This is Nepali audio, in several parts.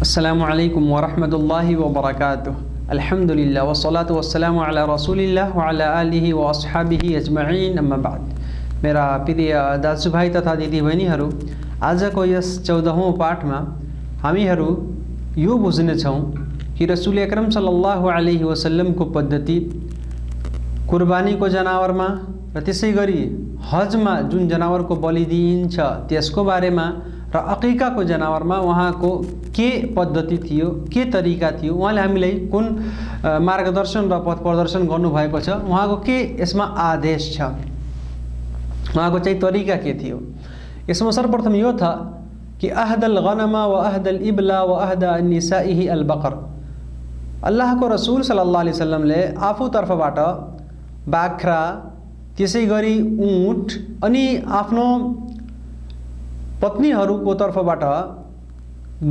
अस्सलामुअलैकुम वरहमतुल्लाहि वबरकातुह। अल्हम्दुलिल्लाह वस्सलातु वस्सलामु अला रसूलिल्लाह व अला आलिहि व अस्हाबिहि अजमईन, अम्मा बाद। मेरा प्रिय दाजुभाइ तथा दिदीबहिनीहरू, आजको यस 14औं पाठमा हामीहरू यो बुझ्नेछौँ कि रसूल अकरम सल्लल्लाहु अलैहि वसल्लमको पद्धति कुर्बानीको जनावरमा र त्यसै गरी हजमा जुन जनावरको बलि दिइन्छ त्यसको बारेमा र अकीकाको जनावरमा उहाँको के पद्धति थियो, के तरिका थियो, उहाँले हामीलाई कुन मार्गदर्शन र पथ प्रदर्शन गर्नुभएको छ, उहाँको के यसमा आदेश छ, उहाँको चाहिँ तरिका के थियो। यसमा सर्वप्रथम यो था कि अहदल गनमा व अहदल इबला व अहदा निसाइही अल बकर। अल्लाहको रसूल सल्लल्लाहु अलैहि वसल्लमले आफूतर्फबाट बाख्रा, त्यसै गरी ऊँट अनि आफ्नो पत्नीहरूको तर्फबाट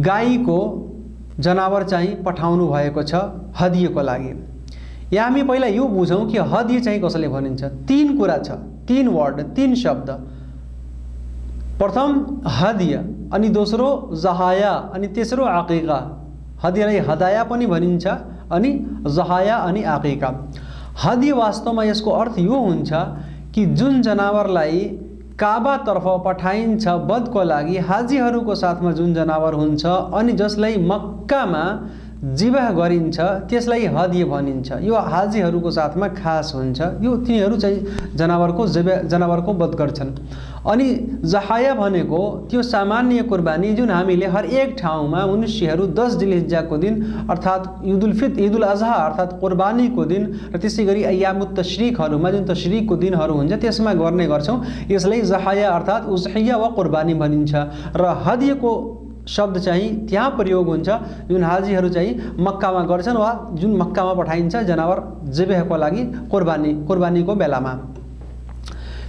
गाईको जनावर चाहिँ पठाउनु भएको छ हदियको लागि। यहाँ हामी पहिला यो बुझौँ कि हदिय चाहिँ कसले भनिन्छ। तीन कुरा छ, तीन वर्ड, तीन शब्द। प्रथम हदिय, अनि दोस्रो जहाया, अनि तेस्रो अकीका। हदियलाई हदाया पनि भनिन्छ अनि जहाया अनि अकीका। हदिय वास्तवमा यसको अर्थ यो हुन्छ कि जुन जनावरलाई काबातर्फ पठाइन्छ बदको लागि, हाजीहरूको साथमा जुन जनावर हुन्छ अनि जसलाई मक्कामा जिबाह गरिन्छ त्यसलाई हदिय भनिन्छ। यो हाजीहरूको साथमा खास हुन्छ। यो तिनीहरू चाहिँ जनावरको वध गर्छन्। अनि जहाया भनेको त्यो सामान्य कुर्बानी जुन हामीले हर एक ठाउँमा मनुष्यहरू 10 जिलहिज्जाको दिन अर्थात् ईद उल अजहा अर्थात् कुर्बानीको दिन र त्यसै गरी अय्यामुत तशरीकहरूमा जुन तशरीकको दिनहरू हुन्छ त्यसमा गर्ने गर्छौँ। यसलाई जहाया अर्थात् उज़हिया व कुर्बानी भनिन्छ। र हदियको शब्द चाहिँ त्यहाँ प्रयोग हुन्छ जुन हाजीहरू चाहिँ मक्कामा गर्छन् वा जुन मक्कामा पठाइन्छ जनावर जिबाहको लागि कुर्बानीको बेलामा।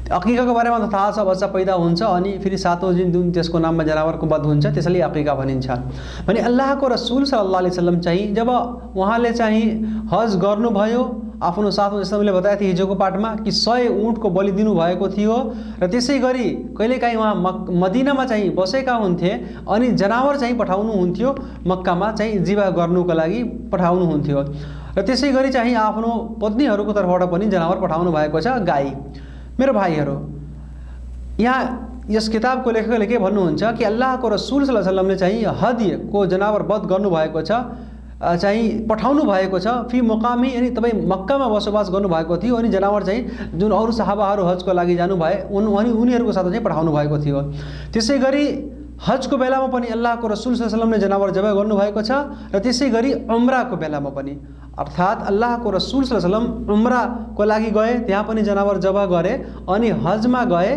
अकीकाको बारेमा त थाहा छ, बच्चा पैदा हुन्छ अनि फेरि 7औं दिन जुन त्यसको नाममा जनावरको वध हुन्छ त्यसैले अकीका भनिन्छ। भने अल्लाहको रसूल सल्लल्लाहु अलैहि वसल्लम चाहिँ जब उहाँले चाहिँ हज गर्नुभयो, आफ्नो साथमा जस्तो मैले बताएको थिएँ हिजोको पाठमा कि 100 ऊँटको बलि दिनुभएको थियो र त्यसै गरी कहिलेकाहीँ उहाँ मदिनामा चाहिँ बसेका हुन्थे अनि जनावर चाहिँ पठाउनुहुन्थ्यो, मक्कामा चाहिँ जिबाह गर्नुको लागि पठाउनुहुन्थ्यो र त्यसै गरी चाहिँ आफ्नो पत्नीहरूको तर्फबाट पनि जनावर पठाउनु भएको छ, गाई। मेरो भाइहरू, यहाँ यस किताबको लेखकले के भन्नुहुन्छ कि अल्लाहको रसूल सल्लल्लाहु अलैहि वसल्लमले चाहिँ हदियको जनावर वध गर्नुभएको छ, चाहिँ पठाउनु भएको छ फी मुकामी, यानी तपाईँ मक्कामा बसोबास गर्नुभएको थियो अनि जनावर चाहिँ जुन अरू सहाबाहरू हजको लागि जानुभए उनीहरूको साथ चाहिँ पठाउनु भएको थियो। त्यसै गरी हजको बेलामा पनि अल्लाहको रसूल सल्लल्लाहु अलैहि वसल्लमले जनावर जबह गर्नुभएको छ र त्यसै गरी उम्राको बेलामा पनि, अर्थात् अल्लाहको रसूल सल्लल्लाहु अलैहि वसल्लम उम्राको लागि गए, त्यहाँ पनि जनावर जबह गरे, अनि हजमा गए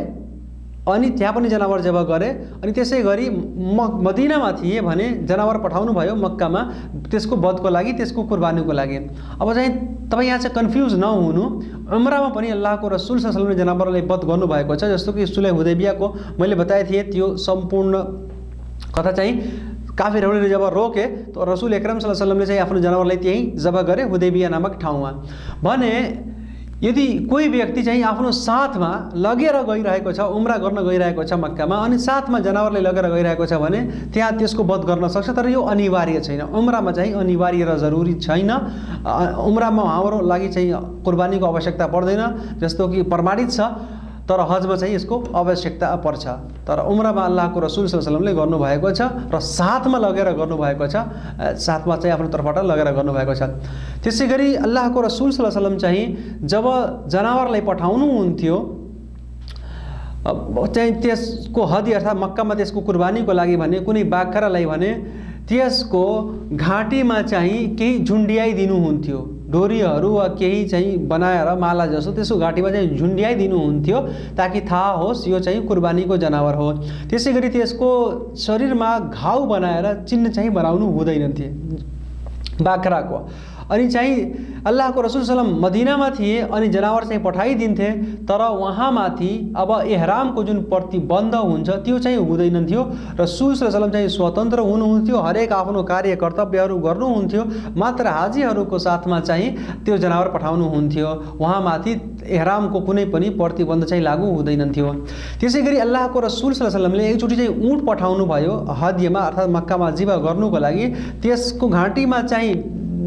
अनि त्यहाँ पनि जनावर जबह गरे, अनि त्यसै गरी मदिनामा थिए भने जनावर पठाउनु भयो मक्कामा त्यसको वधको लागि, त्यसको कुर्बानीको लागि। अब चाहिँ तपाईँ यहाँ चाहिँ कन्फ्युज नहुनु, उम्रामा पनि अल्लाहको रसूल सल्लल्लाहु अलैहि वसल्लमले जनावरलाई वध गर्नुभएको छ। जस्तो कि सुलह हुदैबियाको मैले बताएको थिएँ, त्यो सम्पूर्ण कथा चाहिँ काफिरहरूले जब रोके तो रसूल अकरम सल्लल्लाहु अलैहि वसल्लमले चाहिँ आफ्नो जनावरलाई त्यहीँ जबह गरे हुदैबिया नामक ठाउँमा। भने यदि कोही व्यक्ति चाहिँ आफ्नो साथमा लगेर गइरहेको छ, उम्रा गर्न गइरहेको छ मक्कामा, अनि साथमा जनावरलाई लगेर गइरहेको छ भने त्यहाँ त्यसको वध गर्न सक्छ, तर यो अनिवार्य छैन। उम्रामा चाहिँ अनिवार्य र जरुरी छैन। उम्रामा हाम्रो लागि चाहिँ कुर्बानीको आवश्यकता पर्दैन जस्तो कि प्रमाणित छ, तर हजमा चाहिँ यसको आवश्यकता पर्छ। तर उम्रामा अल्लाहको रसूल सल्लल्लाहु अलैहि वसल्लमले गर्नुभएको छ र साथमा लगेर गर्नुभएको छ, साथमा चाहिँ आफ्नो तर्फबाट लगेर गर्नुभएको छ। त्यसै गरी अल्लाहको रसूल सल्लल्लाहु अलैहि वसल्लम चाहिँ जब जनावरलाई पठाउनुहुन्थ्यो चाहिँ त्यसको हदी अर्थात् मक्कामा त्यसको कुर्बानीको लागि भने कुनै बाख्रालाई भने त्यसको घाँटीमा चाहिँ केही झुन्ड्याइदिनुहुन्थ्यो, डोरीहरू वा केही चाहिँ बनाएर माला जस्तो त्यसको घाँटीमा चाहिँ झुन्ड्याइदिनुहुन्थ्यो ताकि थाहा होस् यो चाहिँ कुर्बानीको जनावर हो। त्यसै गरी त्यसको शरीरमा घाउ बनाएर चिन्ह चाहिँ बनाउनु हुँदैन थियो बाख्राको। अनि चाहिँ अल्लाहको रसुल सल्लम मदिनामा थिए अनि जनावर चाहिँ पठाइदिन्थे, तर वहाँमाथि अब एहरामको जुन प्रतिबन्ध हुन्छ त्यो चाहिँ हुँदैन थियो। रसुल सल्लम चाहिँ स्वतन्त्र हुनुहुन्थ्यो, हरेक आफ्नो कार्य कर्तव्यहरू गर्नुहुन्थ्यो, मात्र हाजीहरूको साथमा चाहिँ त्यो जनावर पठाउनुहुन्थ्यो। वहाँमाथि एहरामको कुनै पनि प्रतिबन्ध चाहिँ लागू हुँदैन थियो। त्यसै गरी अल्लाहको रसुल सल्लमले एकचोटि चाहिँ ऊँट पठाउनु भयो हदियामा अर्थात् मक्कामा जिबा गर्नुको लागि। त्यसको घाँटीमा चाहिँ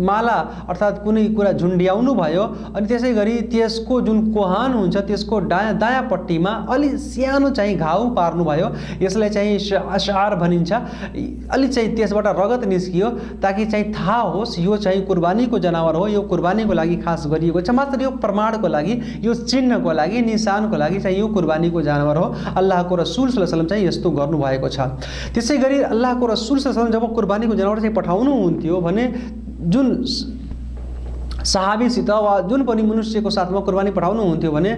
माला अर्थात् कुनै कुरा झुन्ड्याउनु भयो अनि त्यसै गरी त्यसको जुन कोहान हुन्छ त्यसको दायाँपट्टिमा अलि सानो चाहिँ घाउ पार्नुभयो। यसलाई चाहिँ अशार भनिन्छ। अलि चाहिँ त्यसबाट रगत निस्कियो ताकि चाहिँ थाहा होस् यो चाहिँ कुर्बानीको जनावर हो, यो कुर्बानीको लागि खास गरिएको छ, मात्र यो प्रमाणको लागि, यो चिन्हको लागि, निशानको लागि चाहिँ यो कुर्बानीको जनावर हो। अल्लाहको रसुल सल्लल्लाहु अलैहि वसल्लम चाहिँ यस्तो गर्नुभएको छ। त्यसै गरी अल्लाहको रसुल सल्लल्लाहु अलैहि वसल्लम जब कुर्बानीको जनावर चाहिँ पठाउनुहुन्थ्यो भने जुन सहाबीसित वा जुन पनि मनुष्यको साथमा कुर्बानी पठाउनुहुन्थ्यो भने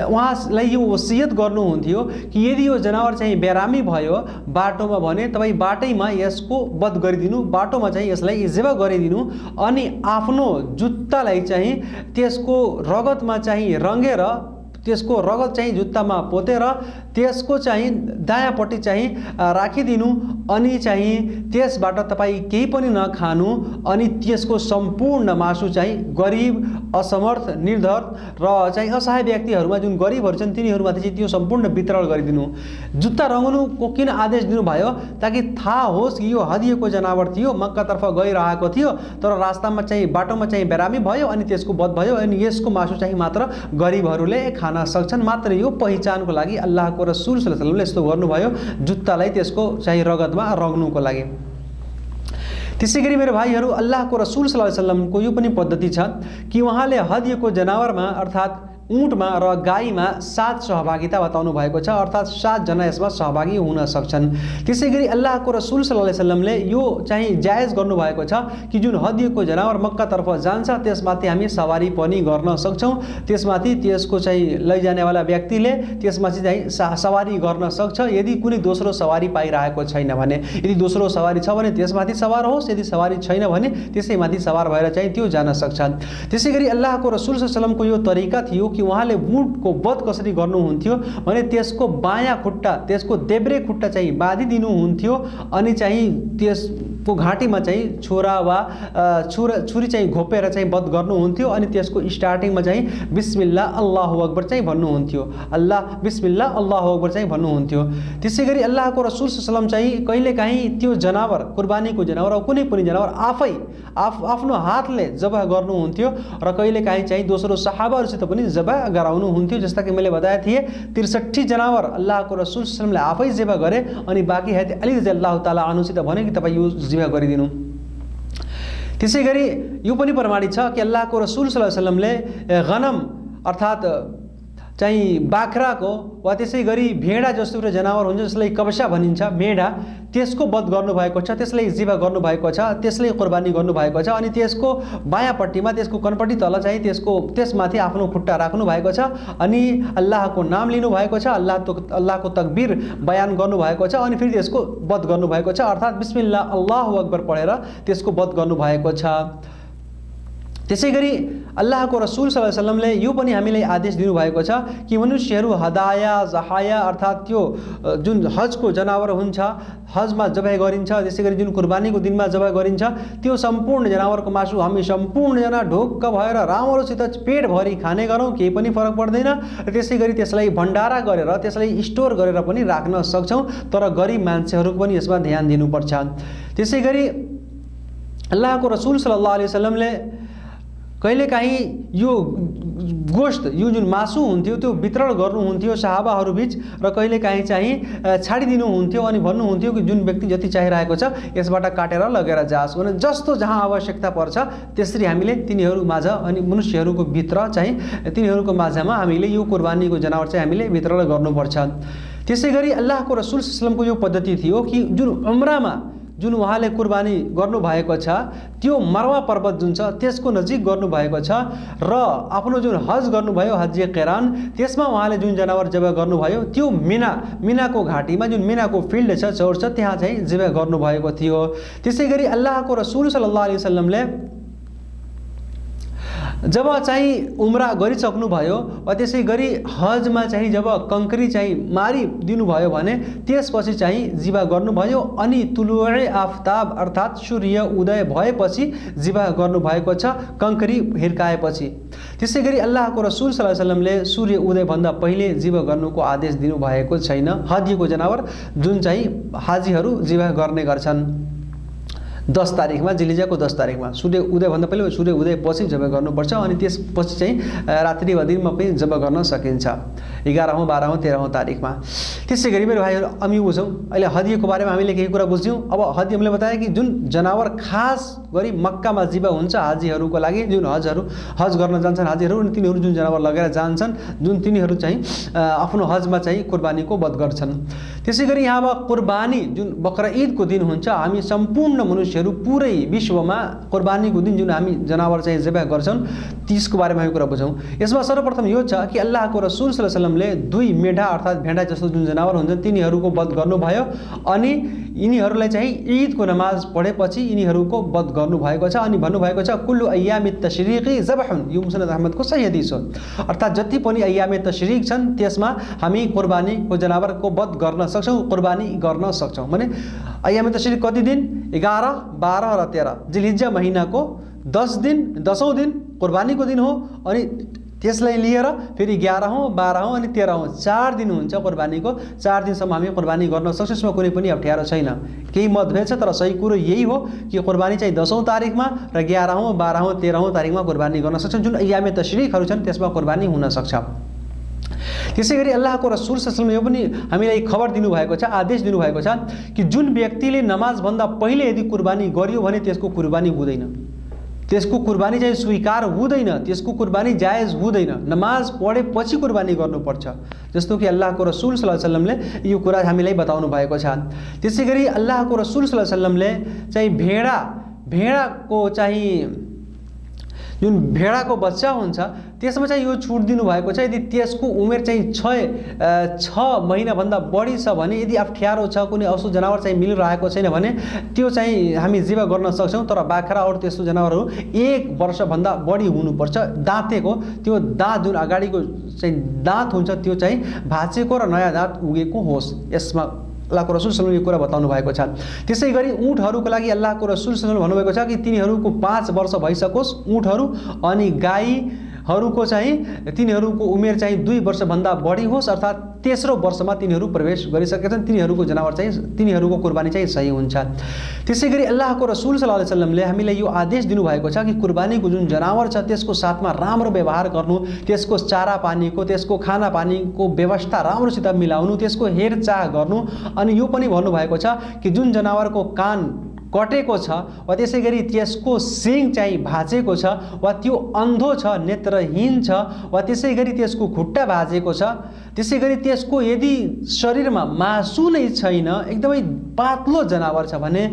उहाँलाई यो वसियत गर्नुहुन्थ्यो कि यदि यो जनावर चाहिँ बेरामी भयो बाटोमा भने तपाईँ बाटैमा यसको वध गरिदिनु, बाटोमा चाहिँ यसलाई ज़िबा गरिदिनु अनि आफ्नो जुत्तालाई चाहिँ त्यसको रगतमा चाहिँ रङ्गेर त्यसको रगत चाहिँ जुत्तामा पोतेर त्यसको चाहिँ दायाँपट्टि चाहिँ राखिदिनु अनि चाहिँ त्यसबाट तपाईँ केही पनि नखानु अनि त्यसको सम्पूर्ण मासु चाहिँ गरिब, असमर्थ, निर्धर र चाहिँ असहाय व्यक्तिहरूमा जुन गरिबहरू छन् तिनीहरूमाथि चाहिँ त्यो सम्पूर्ण वितरण गरिदिनु। जुत्ता रङ्गनुको किन आदेश दिनुभयो? ताकि थाहा होस् कि यो हदियाको जनावर थियो, मक्कातर्फ गइरहेको थियो, तर रास्तामा चाहिँ बाटोमा चाहिँ बेरामी भयो अनि त्यसको वध भयो अनि यसको मासु चाहिँ मात्र गरिबहरूले खान सक्छन्। मात्र यो पहिचानको लागि अल्लाहको रसुल सल्लल्लाहु अलैहि वसल्लमले यस्तो गर्नुभयो, जुत्तालाई त्यसको चाहिँ रगतमा रङ्गनुको लागि। त्यसै गरी मेरो भाइहरू, अल्लाहको रसुल सल्लल्लाहु अलैहि वसल्लमको यो पनि पद्धति छ कि उहाँले हदियाको जनावरमा अर्थात् ऊँटमा र गाईमा 7 सहभागिता बताउनु भएको छ, अर्थात् 7 जना यसमा सहभागी हुन सक्छन्। त्यसै गरी अल्लाहको रसुल सल्लल्लाहु अलैहि वसल्लमले यो चाहिँ जायज गर्नुभएको छ कि जुन हदियाको जनावर मक्कातर्फ जान्छ त्यसमाथि हामी सवारी पनि गर्न सक्छौँ। त्यसमाथि त्यसको चाहिँ लैजानेवाला व्यक्तिले त्यसमाथि चाहिँ सवारी गर्न सक्छ यदि कुनै दोस्रो सवारी पाइरहेको छैन भने। यदि दोस्रो सवारी छ भने त्यसमाथि सवार होस्, यदि सवारी छैन भने त्यसैमाथि सवार भएर चाहिँ त्यो जान सक्छ। त्यसै गरी अल्लाहको रसुल सल्लल्लाहु अलैहि वसल्लमको यो तरिका थियो कि उहाँले ऊँटको वध कसरी गर्नुहुन्थ्यो भने त्यसको बायाँ खुट्टा, त्यसको देब्रे खुट्टा चाहिँ बाँधिदिनुहुन्थ्यो अनि चाहिँ त्यसको घाँटीमा चाहिँ छुरा वा छुरी चाहिँ घोपेर चाहिँ वध गर्नुहुन्थ्यो अनि त्यसको स्टार्टिङमा चाहिँ बिस्मिल्लाह अल्लाहु अकबर चाहिँ भन्नुहुन्थ्यो, अल्लाह बिस्मिल्लाह अल्लाहु अकबर चाहिँ भन्नुहुन्थ्यो। त्यसै गरी अल्लाहको रसुल सल्लल्लाहु अलैहि वसल्लम चाहिँ कहिलेकाहीँ त्यो जनावर, कुर्बानीको जनावर कुनै पनि जनावर आफै आफ्नो हातले जबह गर्नुहुन्थ्यो र कहिलेकाहीँ चाहिँ दोस्रो सहाबाहरूसित पनि जबह गराउनुहुन्थ्यो। जस्ता कि मैले बताए थिए 63 जनावर अल्लाहको रसुल सल्लल्लाहु अलैहि वसल्लमले आफै जिबा गरे अनि बाँकी है अली रज़ियल्लाहु ताला अन्हुसित भने कि तपाईँ यो जिबा गरिदिनु। त्यसै गरी यो पनि प्रमाणित छ कि अल्लाहको रसुल सल्लल्लाहु अलैहि वसल्लमले गनम अर्थात् चाहिँ बाख्राको वा त्यसै गरी भेडा जस्तो एउटा जनावर हुन्छ जसलाई कबसा भनिन्छ, मेढा, त्यसको वध गर्नुभएको छ, त्यसलाई जिबा गर्नुभएको छ, त्यसलाई कुर्बानी गर्नुभएको छ अनि त्यसको बायाँपट्टिमा त्यसको कनपट्टि तल चाहिँ त्यसमाथि आफ्नो खुट्टा राख्नु भएको छ अनि अल्लाहको नाम लिनुभएको छ, अल्लाहको तकबीर बयान गर्नुभएको छ अनि फेरि त्यसको वध गर्नुभएको छ, अर्थात् बिस्मिल्लाह अल्लाहु अकबर पढेर त्यसको वध गर्नुभएको छ। त्यसै गरी अल्लाहको रसुल सल्लल्लाहु अलैहि वसल्लमले यो पनि हामीलाई आदेश दिनुभएको छ कि मनुष्यहरू हदाया, जहाया अर्थात् त्यो जुन हजको जनावर हुन्छ, हजमा जबह गरिन्छ, त्यसै गरी जुन कुर्बानीको दिनमा जबह गरिन्छ त्यो सम्पूर्ण जनावरको मासु हामी सम्पूर्णजना ढोक्क भएर राम्रोसित पेटभरि खाने गरौँ, केही पनि फरक पर्दैन। र त्यसै गरी त्यसलाई भण्डारा गरेर त्यसलाई स्टोर गरेर पनि राख्न सक्छौँ, तर गरिब मान्छेहरूको पनि यसमा ध्यान दिनुपर्छ। त्यसै गरी अल्लाहको रसुल सल्लल्लाहु अलैहि वसल्लमले कहिलेकाहीँ यो गोश्त, यो जुन मासु हुन्थ्यो त्यो वितरण गर्नुहुन्थ्यो सहाबाहरू बीच र कहिलेकाहीँ चाहिँ छाडिदिनुहुन्थ्यो अनि भन्नुहुन्थ्यो कि जुन व्यक्ति जति चाहिरहेको छ यसबाट काटेर लगेर जाओस् भने जस्तो जहाँ आवश्यकता पर्छ त्यसरी हामीले तिनीहरू माझ अनि मनुष्यहरूको भित्र चाहिँ तिनीहरूको माझमा हामीले यो कुर्बानीको जनावर चाहिँ हामीले वितरण गर्नुपर्छ। त्यसै गरी अल्लाहको रसुल सल्लल्लाहु अलैहि वसल्लमको यो पद्धति थियो कि जुन उम्रामा जुन उहाँले कुर्बानी गर्नुभएको छ त्यो मरवा पर्वत जुन छ त्यसको नजिक गर्नुभएको छ र आफ्नो जुन हज गर्नुभयो, हज्जे क़िरान, त्यसमा उहाँले जुन जनावर जबह गर्नुभयो त्यो मिनाको घाटीमा जुन मिनाको फिल्ड छ, चौर छ, त्यहाँ चाहिँ जबह गर्नुभएको थियो। त्यसै गरी अल्लाहको रसुल सल्लल्लाहु अलैहि वसल्लमले जब चाहिँ उम्रा गरिसक्नुभयो वा त्यसै गरी हजमा चाहिँ जब कङ्क्री चाहिँ मारिदिनुभयो भने त्यसपछि चाहिँ जिबा गर्नुभयो। अनि तुलुए आफ्ताब अर्थात् सूर्य उदय भएपछि जिबा गर्नुभएको छ, कङ्क्री हिर्काएपछि। त्यसै गरी अल्लाहको रसुल सल्लल्लाहु अलैहि वसल्लमले सूर्य उदयभन्दा पहिले जिबा गर्नुको आदेश दिनुभएको छैन। हदिको जनावर जुन चाहिँ हाजीहरू जिबा गर्ने गर्छन् 10 तारिखमा, जिल्हिजाको 10 तारिखमा सूर्य उदयभन्दा पहिले सूर्य उदय पछि जब गर्नुपर्छ। अनि त्यसपछि चाहिँ रात्रि वा दिनमा पनि जब गर्न सकिन्छ 11औं 12औं 13औं तारिखमा। त्यसै गरी मेरो भाइहरू हामी बुझौँ अहिले हदिको बारेमा हामीले केही कुरा बुझ्यौँ। अब हदी हामीले बताए कि जुन जनावर खास गरी मक्कामा जिबा हुन्छ हाजीहरूको लागि, जुन हज गर्न जान्छन् हाजीहरू, अनि तिनीहरू जुन जनावर लगेर जान्छन्, जुन तिनीहरू चाहिँ आफ्नो हजमा चाहिँ कुर्बानीको वध गर्छन्। त्यसै गरी यहाँ अब कुर्बानी जुन बकरा ईदको दिन हुन्छ, हामी सम्पूर्ण मनुष्यहरू पुरै विश्वमा कुर्बानीको दिन जुन हामी जनावर चाहिँ ज़िबह गर्छौँ त्यसको बारेमा हामी कुरा बुझौँ। यसमा सर्वप्रथम यो छ कि अल्लाहको रसुल सल्लल्लाहु अलैहि वसल्लमले 2 मेढा अर्थात् भेडा जस्तो जुन जनावर हुन्छन् तिनीहरूको वध गर्नुभयो। अनि यिनीहरूलाई चाहिँ ईदको नमाज पढेपछि यिनीहरूको वध गर्नुभएको छ। अनि भन्नुभएको छ कुल्लु अय्याम तशरीक़ी ज़बहुन, यो मुस्नद अहमदको सही हदीस हो। अर्थात् जति पनि अय्याम तशरीक़ छन् त्यसमा हामी कुर्बानीको जनावरको वध गर्न सक्छौँ, कुर्बानी गर्न सक्छौँ। भने अय्याम तशरीक़ कति दिन? 11, 12 र 13 जिल्हिज्जा महिनाको 10औं दिन कुर्बानीको दिन हो। अनि त्यसलाई लिएर फेरि 11औं 12औं अनि 13औं 4 दिन हुन्छ कुर्बानीको। 4 दिनसम्म हामी कुर्बानी गर्न सक्छौँ, यसमा कुनै पनि अप्ठ्यारो छैन। केही मतभेद छ तर सही कुरो यही हो कि कुर्बानी चाहिँ 10औं तारिखमा र 11औं 12औं 13औं तारिखमा कुर्बानी गर्न सक्छौँ। जुन अय्याम तशरीक़हरू छन् त्यसमा कुर्बानी हुन सक्छ। त्यसै गरी अल्लाहको रसुल सल्लल्लाहु अलैहि वसल्लमले यो पनि हामीलाई खबर दिनुभएको छ, आदेश दिनुभएको छ कि जुन व्यक्तिले नमाजभन्दा पहिले यदि कुर्बानी गरियो भने त्यसको कुर्बानी हुँदैन, त्यसको कुर्बानी चाहिँ स्वीकार हुँदैन, त्यसको कुर्बानी जायज हुँदैन। नमाज पढेपछि कुर्बानी गर्नुपर्छ, जस्तो कि अल्लाहको रसुल सल्लल्लाहु अलैहि वसल्लमले यो कुरा हामीलाई बताउनु भएको छ। त्यसै गरी अल्लाहको रसुल सल्लल्लाहु अलैहि वसल्लमले चाहिँ भेडाको चाहिँ जुन भेडाको बच्चा हुन्छ त्यसमा चाहिँ यो छुट दिनुभएको छ। यदि त्यसको उमेर चाहिँ 6 महिनाभन्दा बढी छ भने, यदि अप्ठ्यारो छ, कुनै अशुद्ध जनावर चाहिँ मिलिरहेको छैन भने त्यो चाहिँ हामी जिबा गर्न सक्छौँ। तर बाख्रा अरू त्यस्तो जनावरहरू 1 वर्षभन्दा बढी हुनुपर्छ। दाँतेको त्यो दाँत जुन अगाडिको चाहिँ दाँत हुन्छ त्यो चाहिँ भाँचेको र नयाँ दाँत उगेको होस्, यसमा अल्लाहको रसुल सल्लल्लाहु अलैहि वसल्लमले यो कुरा बताउनु भएको छ। त्यसै गरी ऊँटहरूको लागि अल्लाहको रसुल सल्लल्लाहु अलैहि वसल्लम भन्नुभएको छ कि तिनीहरूको 5 वर्ष भइसकोस् ऊँटहरू। अनि गाईहरूको चाहिँ तिनीहरूको उमेर चाहिँ 2 वर्षभन्दा बढी होस्, अर्थात् तेस्रो वर्षमा तिनीहरू प्रवेश गरिसकेका छन्, तिनीहरूको जनावर चाहिँ तिनीहरूको कुर्बानी चाहिँ सही हुन्छ। त्यसै गरी अल्लाहको रसुल सल्लल्लाहु अलैहि वसल्लमले हामीलाई यो आदेश दिनुभएको छ कि कुर्बानीको जुन जनावर छ त्यसको साथमा राम्रो व्यवहार गर्नु, त्यसको चारा पानीको, त्यसको खाना पानीको व्यवस्था राम्रोसित मिलाउनु, त्यसको हेरचाह गर्नु। अनि यो पनि भन्नुभएको छ कि जुन जनावरको कान कटेको छ वा त्यसै गरी त्यसको सिङ चाहिँ भाँचेको छ वा त्यो अन्धो छ, नेत्रहीन छ वा त्यसै गरी त्यसको खुट्टा भाँचेको छ, त्यसै गरी त्यसको यदि शरीरमा मासु नै छैन, एकदमै पातलो जनावर छ भने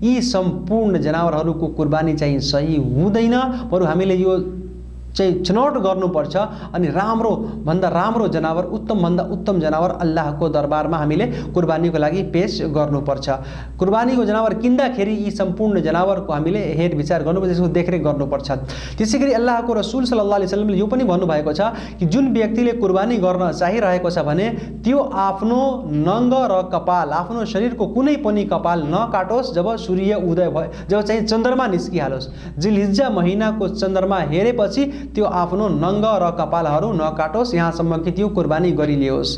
यी सम्पूर्ण जनावरहरूको कुर्बानी चाहिँ सही हुँदैन। बरु हामीले यो चाहिँ छनौट गर्नुपर्छ अनि राम्रो भन्दा राम्रो जनावर, उत्तम भन्दा उत्तम जनावर अल्लाहको दरबारमा हामीले कुर्बानीको लागि पेश गर्नुपर्छ। कुर्बानीको जनावर किन्दाखेरि यी सम्पूर्ण जनावरको हामीले हेरविचार गर्नुपर्छ, यसको देखरेख गर्नुपर्छ। त्यसै गरी अल्लाहको रसुल सल्लल्लाहु अलैहि वसल्लमले यो पनि भन्नुभएको छ कि जुन व्यक्तिले कुर्बानी गर्न चाहिरहेको छ भने त्यो आफ्नो नङ्ग र कपाल, आफ्नो शरीरको कुनै पनि कपाल नकाटोस् जब सूर्य उदय भयो, जब चाहिँ चन्द्रमा निस्किहालोस्। जिल्हिज्जा महिनाको चन्द्रमा हेरेपछि त्यो आफ्नो नङ्ग र कपालहरू नकाटोस्, यहाँसम्म कि त्यो कुर्बानी गरिलियोस्।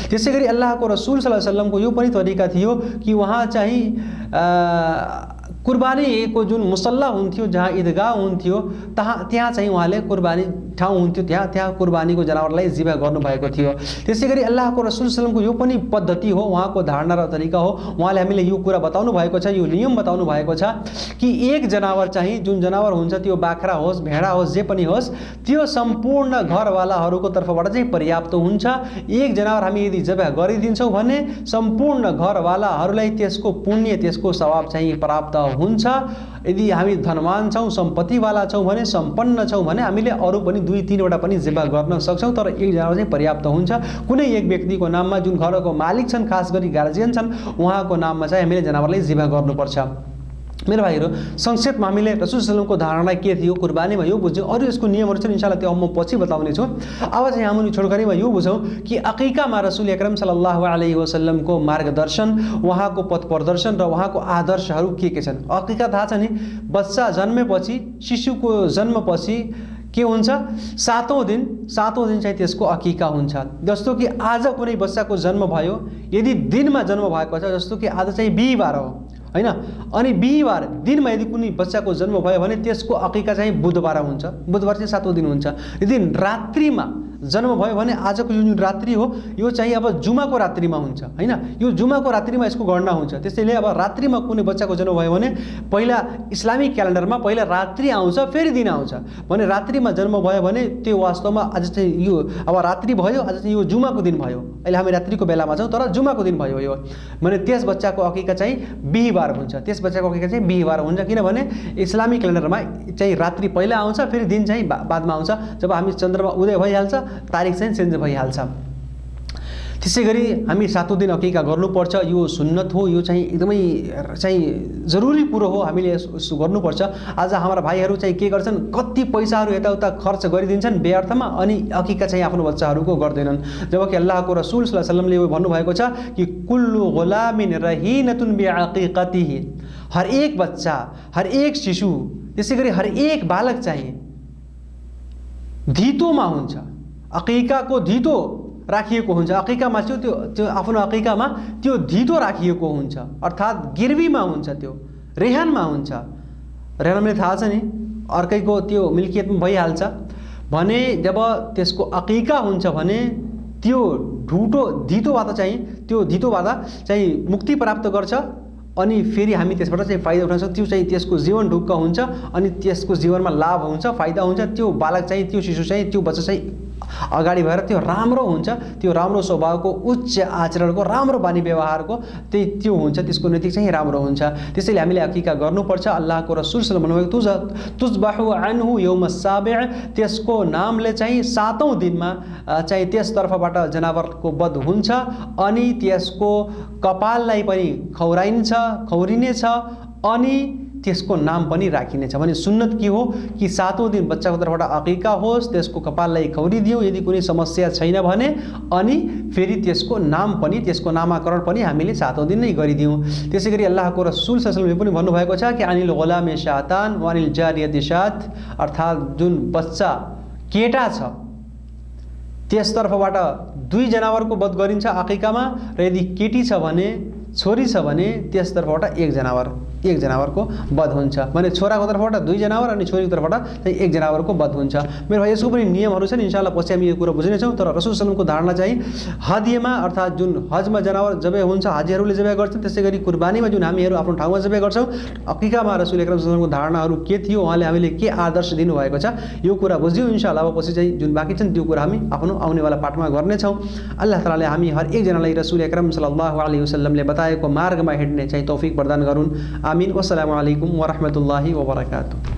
त्यसै गरी अल्लाहको रसुल सल्लल्लाहु अलैहि वसल्लमको यो पनि तरिका थियो कि उहाँ चाहिँ कुर्बानीको जुन मुसल्ला हुन्थ्यो, जहाँ ईदगाह हुन्थ्यो, त्यहाँ चाहिँ उहाँले कुर्बानी ठाउँ हुन्थ्यो, त्यहाँ कुर्बानीको जनावरलाई जिबा गर्नुभएको थियो। त्यसै गरी अल्लाहको रसुल सल्लल्लाहु अलैहि वसल्लमको यो पनि पद्धति हो, उहाँको धारणा र तरिका हो। उहाँले हामीले यो कुरा बताउनु भएको छ, यो नियम बताउनु भएको छ कि एक जनावर चाहिँ जुन जनावर हुन्छ त्यो बाख्रा होस्, भेडा होस्, जे पनि होस्, त्यो सम्पूर्ण घरवालाहरूको तर्फबाट चाहिँ पर्याप्त हुन्छ। एक जनावर हामी यदि जिबा गरिदिन्छौँ भने सम्पूर्ण घरवालाहरूलाई त्यसको पुण्य, त्यसको सवाब चाहिँ प्राप्त हुन्छ। यदि हामी धनवान छौँ, सम्पत्तिवाला छौँ भने, सम्पन्न छौँ भने हामीले अरू पनि 2-3 वटा पनि जिबा गर्न सक्छौँ, तर एक जनावर चाहिँ पर्याप्त हुन्छ। कुनै एक व्यक्तिको नाममा, जुन घरको मालिक छन्, खास गरी गार्जियन छन्, उहाँको नाममा चाहिँ हामीले जनावरलाई जिबा गर्नुपर्छ। मेरो भाइहरू संक्षेपमा हामीले रसूल सल्लल्लाहु धारणा के थियो कुर्बानीमा यो बुझ्यौँ। अरू यसको नियमहरू छन् इन्शाअल्लाह त्यो म पछि बताउने छु। अब चाहिँ हामी छोटकरीमा यो बुझौँ कि अकीकामा रसूल अकरम सल्लल्लाहु अलैहि वसल्लमको मार्गदर्शन, उहाँको पथ प्रदर्शन र उहाँको आदर्शहरू के छन्। अकीका थाहा छ नि, बच्चा जन्मेपछि, शिशुको जन्मपछि के हुन्छ, सातौं दिन चाहिँ त्यसको अकीका हुन्छ। जस्तो कि आज कुनै बच्चाको जन्म भयो, यदि दिनमा जन्म भएको छ, जस्तो कि आज चाहिँ बिहीबार हो हैन, अनि बिहीबार दिनमा यदि कुनै बच्चाको जन्म भयो भने त्यसको अकीका चाहिँ बुधबार हुन्छ। बुधबार चाहिँ सातौं दिन हुन्छ। यदि रात्रिमा जन्म भयो भने आजको जुन रात्रि हो यो चाहिँ अब जुमाको रात्रिमा हुन्छ हैन, यो जुमाको रात्रिमा यसको गणना हुन्छ। त्यसैले अब रात्रिमा कुनै बच्चाको जन्म भयो भने पहिला इस्लामिक क्यालेन्डरमा पहिला रात्रि आउँछ, फेरि दिन आउँछ। भने रात्रिमा जन्म भयो भने त्यो वास्तवमा आज चाहिँ यो अब रात्रि भयो, आज चाहिँ यो जुमाको दिन भयो। अहिले हामी रात्रिको बेलामा छौँ तर जुमाको दिन भयो यो। भने त्यस बच्चाको अकीका चाहिँ बिहीबार हुन्छ। त्यस बच्चाको अकीका चाहिँ बिहीबार हुन्छ, किनभने इस्लामिक क्यालेन्डरमा चाहिँ रात्रि पहिला आउँछ, फेरि दिन चाहिँ बादमा आउँछ। जब हामी चन्द्रमा उदय भइहाल्छ, तारिख चाहिँ चेन्ज भइहाल्छ। त्यसै गरी हामी सातौं दिन अकीका गर्नुपर्छ। यो सुन्नत हो, यो चाहिँ एकदमै चाहिँ जरुरी कुरो हो, हामीले यसो गर्नुपर्छ। आज हाम्रा भाइहरू चाहिँ के गर्छन्, कति पैसाहरू यताउता खर्च गरिदिन्छन् व्यर्थमा, अनि अकीका चाहिँ आफ्नो बच्चाहरूको गर्दैनन्। जबकि अल्लाहको रसूल सल्लल्लाहु अलैहि वसल्लमले यो भन्नुभएको छ कि कुल्लु गुलामिन रहीनतुन बिअकीकतिही, हर एक बच्चा, हर एक शिशु, त्यसै गरी हर एक बालक चाहिँ धितोमा हुन्छ। अकीकाको धितो राखिएको हुन्छ। अकीकामा त्यो आफ्नो अकीकामा त्यो धितो राखिएको हुन्छ, अर्थात् गिर्वीमा हुन्छ, त्यो रेहानमा हुन्छ। रेहानले थाहा छ नि, अर्कैको त्यो मिल्कियतमा भइहाल्छ। भने जब त्यसको अकीका हुन्छ भने त्यो धितोबाट चाहिँ मुक्ति प्राप्त गर्छ, अनि फेरि हामी त्यसबाट चाहिँ फाइदा उठाउन सक्छौँ। त्यो चाहिँ त्यसको जीवन ढुक्क हुन्छ, अनि त्यसको जीवनमा लाभ हुन्छ, फाइदा हुन्छ। त्यो बालक चाहिँ, त्यो शिशु चाहिँ, त्यो बच्चा चाहिँ अगाडि भएर त्यो राम्रो हुन्छ, त्यो राम्रो स्वभावको, उच्च आचरणको, राम्रो बानी व्यवहारको त्यो हुन्छ, त्यसको नैतिक चाहिँ राम्रो हुन्छ। त्यसैले हामीले अकीका गर्नुपर्छ। अल्लाहको रसूल सल्लल्लाहु अलैहि वसल्लम तुज़बहु अन्हु यौम साबिअ, त्यसको नामले चाहिँ सातौं दिनमा चाहिँ त्यसतर्फबाट जनावरको वध हुन्छ, अनि त्यसको कपाललाई पनि खौरिनेछ, अनि त्यसको नाम पनि राखिनेछ। भने सुन्नत के हो कि सातौं दिन बच्चाको तर्फबाट अकीका होस्, त्यसको कपाललाई खौरिदियो यदि कुनै समस्या छैन भने, अनि फेरि त्यसको नाम पनि, त्यसको नामाकरण पनि हामीले सातौं दिन नै गरिदियौँ। त्यसै गरी अल्लाहको रसूल सल्लल्लाहु अलैहि वसल्लमले पनि भन्नुभएको छ कि अनिल गुलामे शातान व अनिल जारियति शात, अर्थात् जुन बच्चा केटा छ त्यसतर्फबाट 2 जनावरको वध गरिन्छ अकीकामा, र यदि केटी छ भने, छोरी छ भने त्यसतर्फबाट 1 जनावरको वध हुन्छ। भने छोराको तर्फबाट 2 जनावर अनि छोरीको तर्फबाट चाहिँ 1 जनावरको वध हुन्छ। मेरो भाइ यसको पनि नियमहरू छन्, इन्शाअल्लाह पछि हामी यो कुरा बुझ्नेछौँ। तर रसूल सल्लल्लाहु अलैहि वसल्लमको धारणा चाहिँ हदियमा, अर्थात् जुन हजमा जनावर जबे हुन्छ, हाजीहरूले जबे गर्छन्, त्यसै गरी कुर्बानीमा जुन हामीहरू आफ्नो ठाउँमा जबे गर्छौँ, अकीकामा रसूल अकरम सल्लल्लाहु अलैहि वसल्लमको धारणाहरू के थियो, उहाँले हामीले के आदर्श दिनुभएको छ, यो कुरा बुझ्यौँ। इन्शाअल्लाह अब पछि चाहिँ जुन बाँकी छन् त्यो कुरा हामी आफ्नो आउनेवाला पाठमा गर्नेछौँ। अल्लाह तालाले हामी हर एकजनालाई रसूल अकरम सल्लल्लाहु अलैहि वसल्लमले बताएको मार्गमा हिँड्ने चाहिँ तौफिक प्रदान गरून्। आमीन। वस्सलामु अलैकुम वरहमतुल्लाहि वबरकातुहू।